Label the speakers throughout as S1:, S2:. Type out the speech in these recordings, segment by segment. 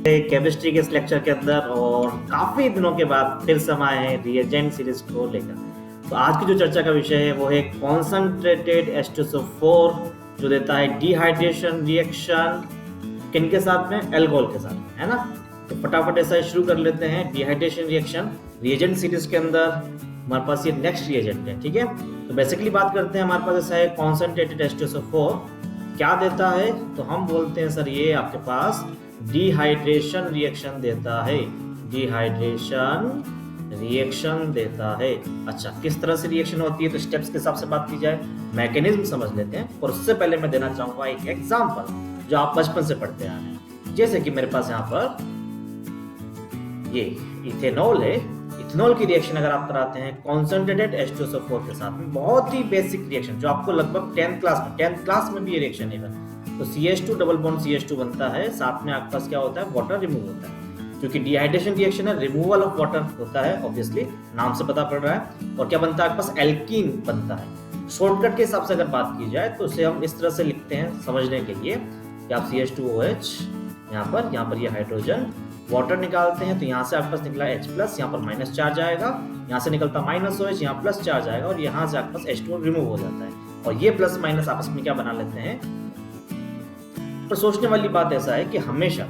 S1: Chemistry के इस lecture के अंदर और काफी दिनों के बाद फिर से हम आए हैं रिएजेंट सीरीज को लेकर। तो आज की जो चर्चा का विषय है वो है कॉन्सेंट्रेटेड H2SO4 जो देता है डिहाइड्रेशन रिएक्शन किनके साथ में, एल्कोहल के साथ में, है ना। तो फटाफट ऐसा ही शुरू कर लेते हैं। डिहाइड्रेशन रिएक्शन रिएजेंट सीरीज के अंदर हमारे पास ये नेक्स्ट रिएजेंट है, ठीक है। तो बेसिकली बात करते हैं, हमारे पास ऐसा है कॉन्सेंट्रेटेड H2SO4 क्या देता है, तो हम बोलते हैं सर ये आपके पास डिहाइड्रेशन रिएक्शन देता है, डिहाइड्रेशन रिएक्शन देता है। अच्छा, किस तरह से रिएक्शन होती है, तो स्टेप्स के हिसाब से बात की जाए, मैकेनिज्म समझ लेते हैं। और उससे पहले मैं देना चाहूंगा एक एग्जांपल जो आप बचपन से पढ़ते आ रहे हैं। जैसे कि मेरे पास यहाँ पर ये इथेनॉल है, इथेनॉल की रिएक्शन अगर आप कराते हैं कॉन्सेंट्रेटेड H2SO4 के साथ में, बहुत ही बेसिक रिएक्शन जो आपको लगभग 10th क्लास में भी ये रिएक्शन है। तो CH2 डबल बॉन्ड CH2 बनता है, साथ में आपके पास क्या होता है, वाटर रिमूव होता है। क्योंकि डिहाइड्रेशन रिएक्शन है, रिमूवल ऑफ वाटर होता है, ऑब्वियसली नाम से पता पड़ रहा है। और क्या बनता है आपके पास, एल्कीन बनता है। शॉर्टकट के हिसाब से अगर बात की जाए तो उसे हम इस तरह से लिखते हैं समझने के लिए कि आप CH2OH यहाँ पर ये हाइड्रोजन वाटर निकालते हैं, तो यहाँ से आपके पास निकला H+, यहाँ पर माइनस चार्ज आएगा, यहाँ से निकलता -OH, यहाँ प्लस चार्ज आएगा, और यहाँ से आपके पास H2 रिमूव हो जाता है। और ये प्लस माइनस आपस में क्या बना लेते हैं। पर सोचने वाली बात ऐसा है कि हमेशा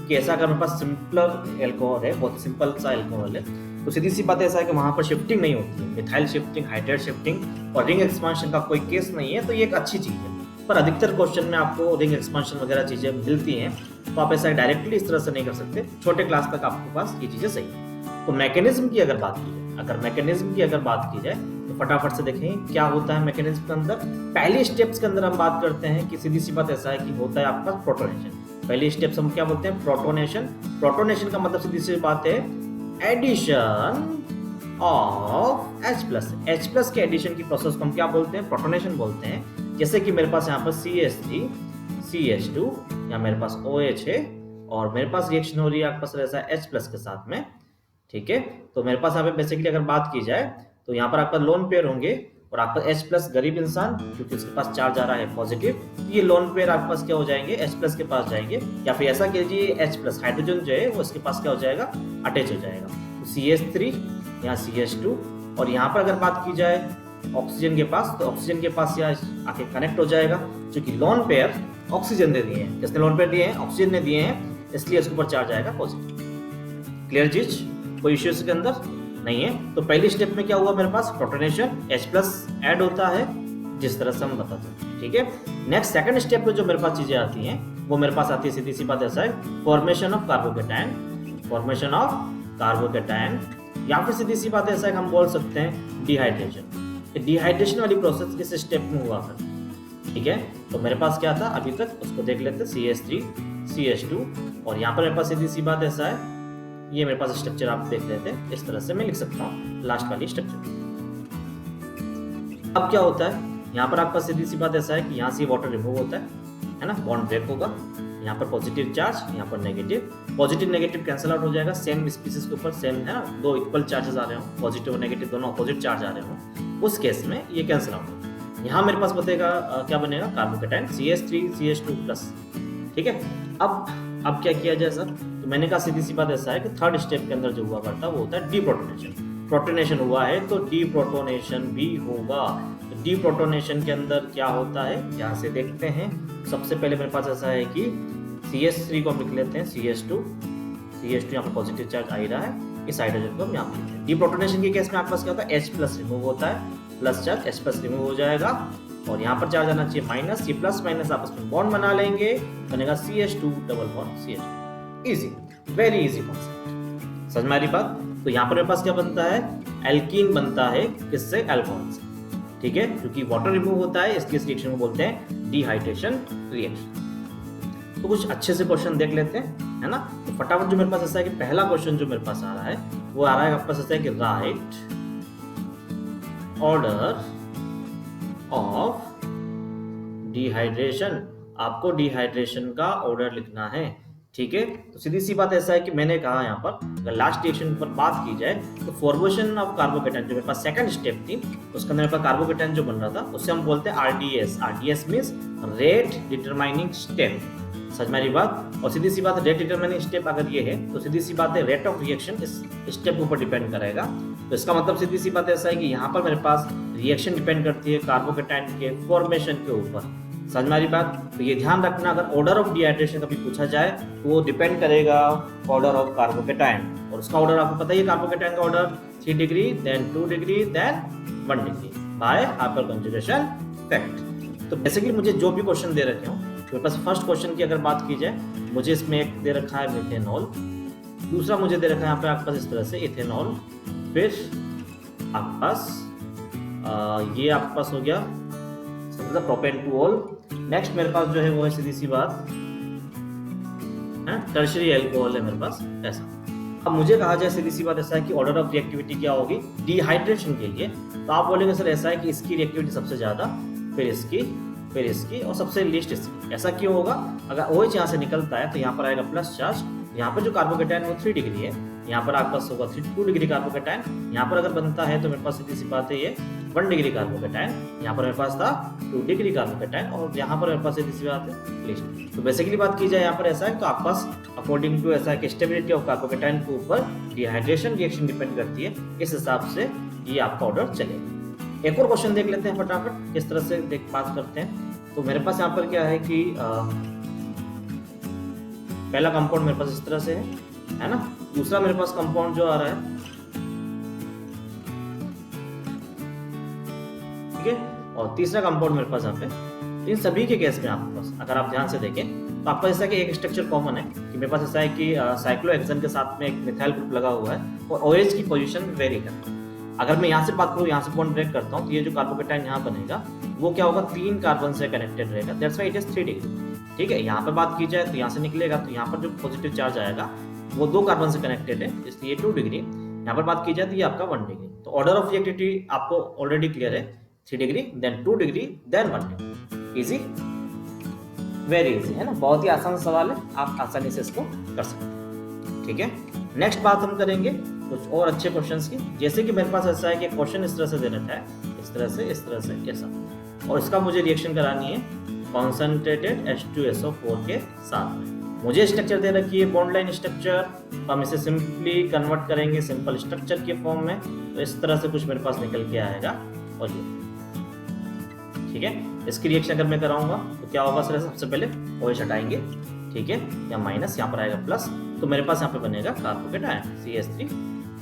S1: कि ऐसा अगर मेरे पास सिंपल एल्कोहल है, बहुत सिंपल सा एल्कोहल है, तो सीधी सी बात ऐसा है कि वहां पर शिफ्टिंग नहीं होती है, मिथाइल शिफ्टिंग, हाइड्रेट शिफ्टिंग और रिंग एक्सपांशन का कोई केस नहीं है, तो ये एक अच्छी चीज है। पर अधिकतर क्वेश्चन में आपको रिंग एक्सपांशन वगैरह चीजें मिलती हैं, तो आप ऐसा डायरेक्टली इस तरह से नहीं कर सकते। छोटे क्लास तक आपके पास ये चीजें सही है। तो मैकेनिज्म की अगर बात की जाए, तो फटाफट से देखें क्या होता है मैकेनिज्म के अंदर। पहली स्टेप्स के अंदर हम बात करते हैं कि सीधी सी बात ऐसा है कि होता है आपका प्रोटोनेशन। पहली स्टेप्स हम क्या बोलते हैं, प्रोटोनेशन। प्रोटोनेशन का मतलब सीधी सी बात है एडिशन ऑफ H+ के एडिशन की प्रोसेस को हम क्या बोलते हैं, प्रोटोनेशन बोलते हैं। जैसे कि मेरे पास यहाँ पर CH3 CH2 या मेरे पास OH है, और मेरे पास रिएक्शन हो रही है आपके पास ऐसा H+ के साथ में, ठीक है। तो मेरे पास यहाँ पे बेसिकली अगर बात की जाए तो यहाँ पर आपका लोन पेयर होंगे, और आपका H+ गरीब इंसान क्योंकि उसके पास चार्ज आ रहा है पॉजिटिव, ये लोन पेयर आपके पास क्या हो जाएंगे, H+ के पास जाएंगे। या फिर ऐसा कीजिए H+ हाइड्रोजन जो है वो इसके पास क्या हो जाएगा, अटैच हो जाएगा। तो CH3 यहाँ CH2, और यहाँ पर अगर बात की जाए ऑक्सीजन के पास, तो ऑक्सीजन के पास यहाँ आके कनेक्ट हो जाएगा, क्योंकि लोन पेयर ऑक्सीजन दे दिए हैं। किसने लोन पेयर दिए हैं, ऑक्सीजन ने दिए हैं, इसलिए इसके ऊपर चार्ज आएगा पॉजिटिव। क्लियर चीज, कोई इश्यू इसके अंदर नहीं है। तो पहली स्टेप में क्या हुआ, मेरे पास प्रोटोनेशन, H+ ऐड होता है, जिस तरह से हम बताते हैं, ठीक है। नेक्स्ट सेकंड स्टेप में जो मेरे पास चीजें आती हैं वो मेरे पास आती है सीधी सी बात ऐसा है, फॉर्मेशन ऑफ कार्बोकेटायन, या फिर सीधी सी बात ऐसा है हम बोल सकते हैं डिहाइड्रेशन। डिहाइड्रेशन वाली प्रोसेस किस स्टेप में हुआ था, ठीक है। तो मेरे पास क्या था अभी तक, उसको देख लेते हैं, CH3 CH2, और यहाँ पर मेरे पास सीधी सी बात ऐसा है, ये मेरे पास स्ट्रक्चर आप देख लेते हैं, इस तरह से मैं लिख सकता हूँ लास्ट वाली स्ट्रक्चर। अब क्या होता है, यहाँ पर आपका सीधी सी बात ऐसा है कि यहाँ से वाटर रिमूव होता है ना, बॉन्ड ब्रेक होगा, यहाँ पर पॉजिटिव चार्ज, यहाँ पर negative, positive negative cancel out हो जाएगा। सेम स्पीसीज के ऊपर सेम है ना, दो इक्वल चार्जेस आ रहे हो, पॉजिटिव और नेगेटिव दोनों अपोजिट चार्ज आ रहे हो, उस केस में ये कैंसिल आउट होगा। यहाँ मेरे पास बतेगा क्या बनेगा, कार्बोकेटायन CH3 CH2+, ठीक है। अब क्या किया जाए सर, तो मैंने कहा सीधी सी बात ऐसा है कि थर्ड स्टेप के अंदर जो हुआ करता वो होता है डीप्रोटोनेशन। प्रोटोनेशन हुआ है तो डीप्रोटोनेशन भी होगा। तो डीप्रोटोनेशन के अंदर क्या होता है, यहाँ से देखते हैं। सबसे पहले मेरे पास ऐसा है कि CH3 को हम लिख लेते हैं CH2 यहाँ पर पॉजिटिव चार्ज आ ही रहा है, इस हाइड्रोजन को हम यहाँ पर लिखते हैं। डीप्रोटोनेशन के केस में आपके पास क्या होता है, H+ रिमूव होता है, प्लस चार्ज H+ रिमूव हो जाएगा, और यहाँ पर चार्ज आना चाहिए माइनस, ये प्लस माइनस आपस में बॉन्ड बना लेंगे, बनेगा CH2 double bond CH2। Easy, very easy concept, समझ में आ रही बात। तो यहाँ पर मेरे पास क्या बनता है, एल्कीन बनता है, किससे, अल्कोहल से, ठीक है। क्योंकि वाटर रिमूव होता है, इसलिए इस रिएक्शन को बोलते हैं डिहाइड्रेशन रिएक्शन। तो कुछ अच्छे से क्वेश्चन देख लेते हैं, है ना। तो फटाफट जो मेरे पास ऐसा है कि पहला क्वेश्चन जो मेरे पास आ रहा है वो आ रहा है आपके पास ऐसा है कि राइट ऑर्डर ऑफ डिहाइड्रेशन, आपको डिहाइड्रेशन का ऑर्डर लिखना है, ठीक है। तो सीधी सी बात ऐसा है कि मैंने कहा यहाँ पर अगर लास्ट रिएक्शन पर बात की जाए तो फॉर्मेशन ऑफ कार्बोकेटायन जो मेरे पास सेकंड स्टेप थी, उसके अंदर मेरे पास कार्बोकेटायन जो बन रहा था उससे हम बोलते हैं RDS। RDS means rate determining step, समझ में आ रही बात। और सीधी सी बात है, रेट डिटरमिनिंग स्टेप अगर ये है तो सीधी सी बात है रेट ऑफ रिएक्शन इस स्टेप के ऊपर डिपेंड करेगा। तो इसका मतलब सीधी सी बात ऐसा है कि यहाँ पर मेरे पास रिएक्शन डिपेंड करती है कार्बोकेटाइन के फॉर्मेशन के ऊपर। समझ में आ रही बात। तो ये ध्यान रखना, अगर ऑर्डर ऑफ डिहाइड्रेशन कभी पूछा जाए तो वो डिपेंड करेगा ऑर्डर ऑफ कार्बोकेटाइन। और उसका ऑर्डर आपको पता ही है, कार्बोकेटाइन का order 3 degree, then 2 degree, then 1 degree by hyperconjugation effect. तो बेसिकली मुझे जो भी क्वेश्चन दे रखे हो, मेरे पास फर्स्ट क्वेश्चन की अगर बात की जाए, मुझे इसमें एक दे रखा है मिथेनॉल, दूसरा मुझे दे रखा है यहाँ पे आपके पास इस तरह से इथेनॉल, फिर आपके पास ये आपके पास हो गया मतलब प्रोपेनटोल। नेक्स्ट मेरे पास जो है वो है सीधी सी बात है टर्शियरी अल्कोहल है मेरे पास ऐसा। अब मुझे कहा जाए सीधी सी बात ऐसा है कि ऑर्डर ऑफ रिएक्टिविटी क्या होगी डिहाइड्रेशन के लिए, तो आप बोलेंगे सर ऐसा है कि इसकी रिएक्टिविटी सबसे ज्यादा, फिर इसकी और सबसे लिस्ट इसकी। ऐसा क्यों होगा? अगर OH यहाँ से निकलता है तो यहाँ पर आएगा प्लस चार्ज, यहाँ पर जो कार्बोकेटाइन वो 3 डिग्री है, यहाँ पर आपके पास होगा 2 डिग्री कार्बोकेटाइन, यहाँ पर अगर बनता है तो मेरे पास सीधी सी बात है ये 1 डिग्री कार्बोकेटाइन, यहाँ पर मेरे पास था 2 डिग्री कार्बोकेटाइन, और यहाँ पर मेरे पास सीधी सी बात है लिस्ट। तो बेसिकली बात की जाए यहाँ पर ऐसा है, तो आपके पास अकॉर्डिंग टू ऐसा है कि स्टेबिलिटी ऑफ कार्बोकेटाइन के ऊपर डिहाइड्रेशन रिएक्शन डिपेंड करती है, इस हिसाब से ये आपका ऑर्डर चलेगा। एक और क्वेश्चन देख लेते हैं फटाफट, किस तरह से बात करते हैं। तो मेरे पास यहाँ पर क्या है कि पहला कंपाउंड मेरे पास इस तरह से है ना, दूसरा मेरे पास कंपाउंड जो आ रहा है, ठीक है, और तीसरा कंपाउंड मेरे पास यहाँ पे। इन सभी के केस में आपके पास अगर आप ध्यान से देखें तो आपका जैसा कि एक स्ट्रक्चर कॉमन है कि मेरे पास ऐसा है कि साइक्लोहेक्सेन के साथ में एक मिथाइल ग्रुप लगा हुआ है और OH की पोजीशन वेरी करता है। अगर मैं यहाँ से बात करूँ, यहाँ से बॉन्ड ब्रेक करता हूँ, तो ये जो कार्बोकेटाइन यहाँ बनेगा वो क्या होगा, 3 कार्बन से कनेक्टेड रहेगा, that's why it is 3 degree. ठीक है, यहाँ पर बात की जाए तो यहाँ से निकलेगा तो यहाँ पर जो पॉजिटिव चार्ज आएगा वो 2 कार्बन से कनेक्टेड है, इसलिए 2 डिग्री। यहाँ पर बात की जाए तो ये आपका 1 डिग्री। तो ऑर्डर ऑफ रिएक्टिविटी आपको ऑलरेडी क्लियर है, 3 degree, then 2 degree, then 1 degree. Easy, very easy है ना, बहुत ही आसान सवाल है, आप आसानी से इसको कर सकते हैं। ठीक है, नेक्स्ट बात हम करेंगे कुछ और अच्छे क्वेश्चंस की। जैसे कि मेरे पास ऐसा है कि क्वेश्चन इस तरह से दे रखा है, इस तरह से ऐसा, और इसका मुझे रिएक्शन करानी है कॉन्सेंट्रेटेड H2SO4 के साथ में। मुझे स्ट्रक्चर दे रखी है बॉन्ड लाइन स्ट्रक्चर, तो हम इसे सिंपली कन्वर्ट करेंगे सिंपल स्ट्रक्चर के फॉर्म में। तो इस तरह से कुछ मेरे पास निकल के आएगा, और ये ठीक है। इसकी रिएक्शन अगर मैं कराऊंगा तो क्या होगा सर, सबसे पहले OH हटाएंगे, ठीक है, या माइनस, यहाँ पर आएगा प्लस, तो मेरे पास यहाँ पे बनेगा carbocation CH3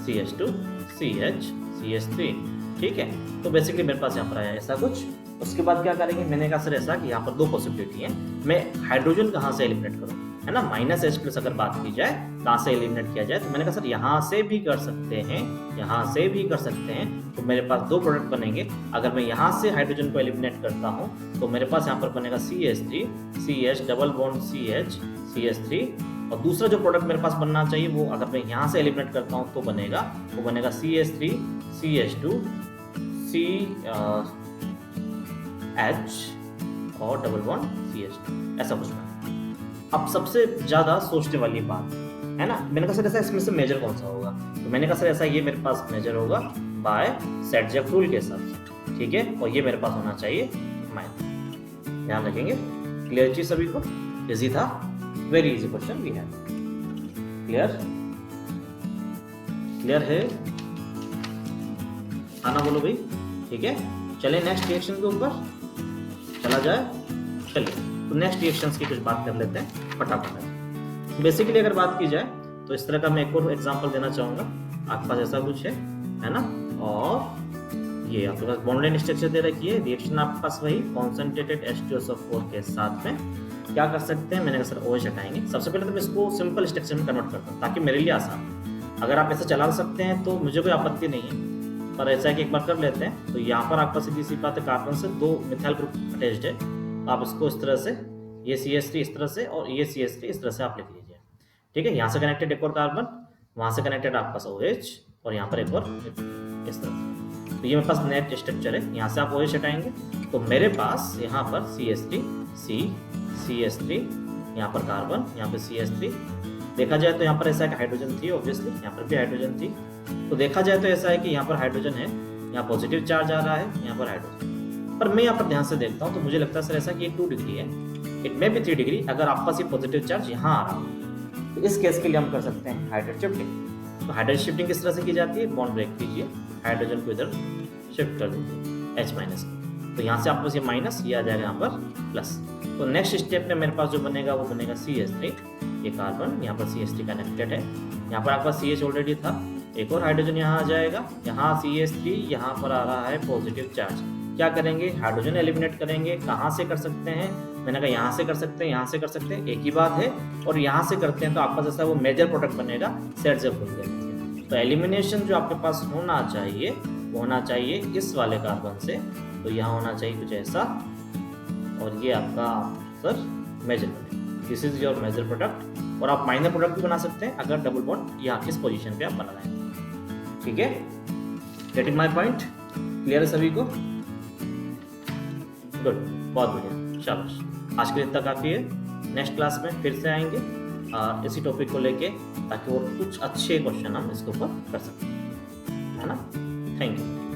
S1: CH2 CH CH3। ठीक है, तो बेसिकली मेरे पास यहाँ पर आया ऐसा कुछ। उसके बाद क्या करेंगे, मैंने कहा सर ऐसा कि यहाँ पर 2 पॉसिबिलिटी है, मैं हाइड्रोजन कहाँ से एलिमिनेट करूँ, है ना, -H+ अगर बात की जाए कहाँ से एलिमिनेट किया जाए, तो मैंने कहा सर यहाँ से भी कर सकते हैं, यहाँ से भी कर सकते हैं। तो मेरे पास 2 प्रोडक्ट बनेंगे। अगर मैं यहाँ से हाइड्रोजन को एलिमिनेट करता हूँ तो मेरे पास यहाँ पर बनेगा CH3 CH double bond CH CH3, और दूसरा जो प्रोडक्ट मेरे पास बनना चाहिए वो अगर मैं यहाँ से एलिमिनेट करता हूँ तो बनेगा CH3 CH2 CH और डबल बॉन्ड CH2, ऐसा कुछ बना। अब सबसे ज्यादा सोचने वाली बात है ना, मैंने कहा सर ऐसा इसमें से मेजर कौन सा होगा, तो मैंने कहा सर ऐसा ये मेरे पास मेजर होगा बाय सेट-जेफ रूल के हिसाब से, ठीक है, और ये मेरे पास होना चाहिए माइनस। ध्यान रखेंगे, क्लियर चीज सभी को, इजी था, very easy question we have. Clear है, आना बोलो भाई, ठीक है। चले नेक्स्ट रिएक्शन के ऊपर चला जाए, चलिए तो नेक्स्ट रिएक्शंस की कुछ बात कर लेते हैं फटाफट। बेसिकली अगर बात की जाए तो इस तरह का मैं एक और एग्जांपल देना चाहूँगा। आपके पास ऐसा कुछ है ना, और ये आपके पास बॉन्ड लाइन स्ट्रक्चर दे रखी है, रिएक्शन आपके पास वही कॉन्सेंट्रेटेड H2SO4 के साथ में क्या कर सकते हैं, मैंने कहा सर OH हटाएंगे। सबसे पहले तो मैं इसको सिंपल स्ट्रक्चर में कन्वर्ट करता हूँ ताकि मेरे लिए आसान। अगर आप ऐसे चला सकते हैं तो मुझे कोई आपत्ति नहीं है, पर ऐसा है कि एक बार कर लेते हैं। तो यहाँ पर आपका सीधी सी बात है, कार्बन से 2 मिथाइल ग्रुप अटैच्ड है, आप इसको इस तरह से, ये CH3 इस तरह से और ये CH3 इस तरह से आप लिख लीजिए, ठीक है। यहाँ से कनेक्टेड एक और कार्बन, वहाँ से कनेक्टेड आपके पास OH, और यहाँ पर एक और इस तरह। तो ये मेरे पास नेट स्ट्रक्चर है, यहाँ से आप OH हटाएंगे तो मेरे पास यहाँ पर CH3 CH3, यहाँ पर कार्बन, यहाँ पर CH3। देखा जाए तो यहाँ पर ऐसा है कि हाइड्रोजन थी, ऑब्वियसली यहाँ पर भी हाइड्रोजन थी। तो देखा जाए तो ऐसा है कि यहाँ पर हाइड्रोजन है, यहाँ पॉजिटिव चार्ज आ रहा है, यहाँ पर हाइड्रोजन। पर मैं यहाँ पर ध्यान से देखता हूँ तो मुझे लगता है सर ऐसा कि ये 2 डिग्री है, इट मे बी 3 डिग्री अगर आपका सिर्फ पॉजिटिव चार्ज यहाँ आ रहा हो। तो इस केस के लिए हम कर सकते हैं हाइड्रोजन शिफ्टिंग। तो हाइड्रोजन शिफ्टिंग किस तरह से की जाती है, बॉन्ड ब्रेक कीजिए, हाइड्रोजन को इधर शिफ्ट कर दीजिए H माइनस, तो यहाँ से आपके पास ये माइनस, ये आ जाएगा यहाँ पर प्लस। तो नेक्स्ट स्टेप में मेरे पास जो बनेगा वो बनेगा CH, राइट, ये कार्बन यहाँ पर CH3 कनेक्टेड है, यहाँ पर आपके पास CH ऑलरेडी था, एक और हाइड्रोजन यहाँ आ जाएगा, यहाँ CH3, यहाँ पर आ रहा है पॉजिटिव चार्ज। क्या करेंगे, हाइड्रोजन एलिमिनेट करेंगे। कहाँ से कर सकते हैं, मैंने कहा यहाँ से कर सकते हैं, यहाँ से कर सकते हैं, एक ही बात है। और यहाँ से करते हैं तो आपका जैसा वो मेजर प्रोडक्ट बनेगा सेट बोलते। तो एलिमिनेशन जो आपके पास होना चाहिए वो होना चाहिए इस वाले कार्बन से, तो यहाँ होना चाहिए कुछ ऐसा, और ये आपका answer major product, this is your major product. और आप माइनर प्रोडक्ट भी बना सकते हैं अगर डबल बॉन्ड यहाँ किस पोजीशन पे आप बना रहे हैं, ठीक है। गेटिंग माय पॉइंट, क्लियर है सभी को, गुड, बहुत बढ़िया, शाबाश। आज के लिए इतना काफ़ी है, नेक्स्ट क्लास में फिर से आएंगे इसी टॉपिक को लेके, ताकि वो कुछ अच्छे क्वेश्चन हम इसके ऊपर कर सकते हैं, है ना। Thank you.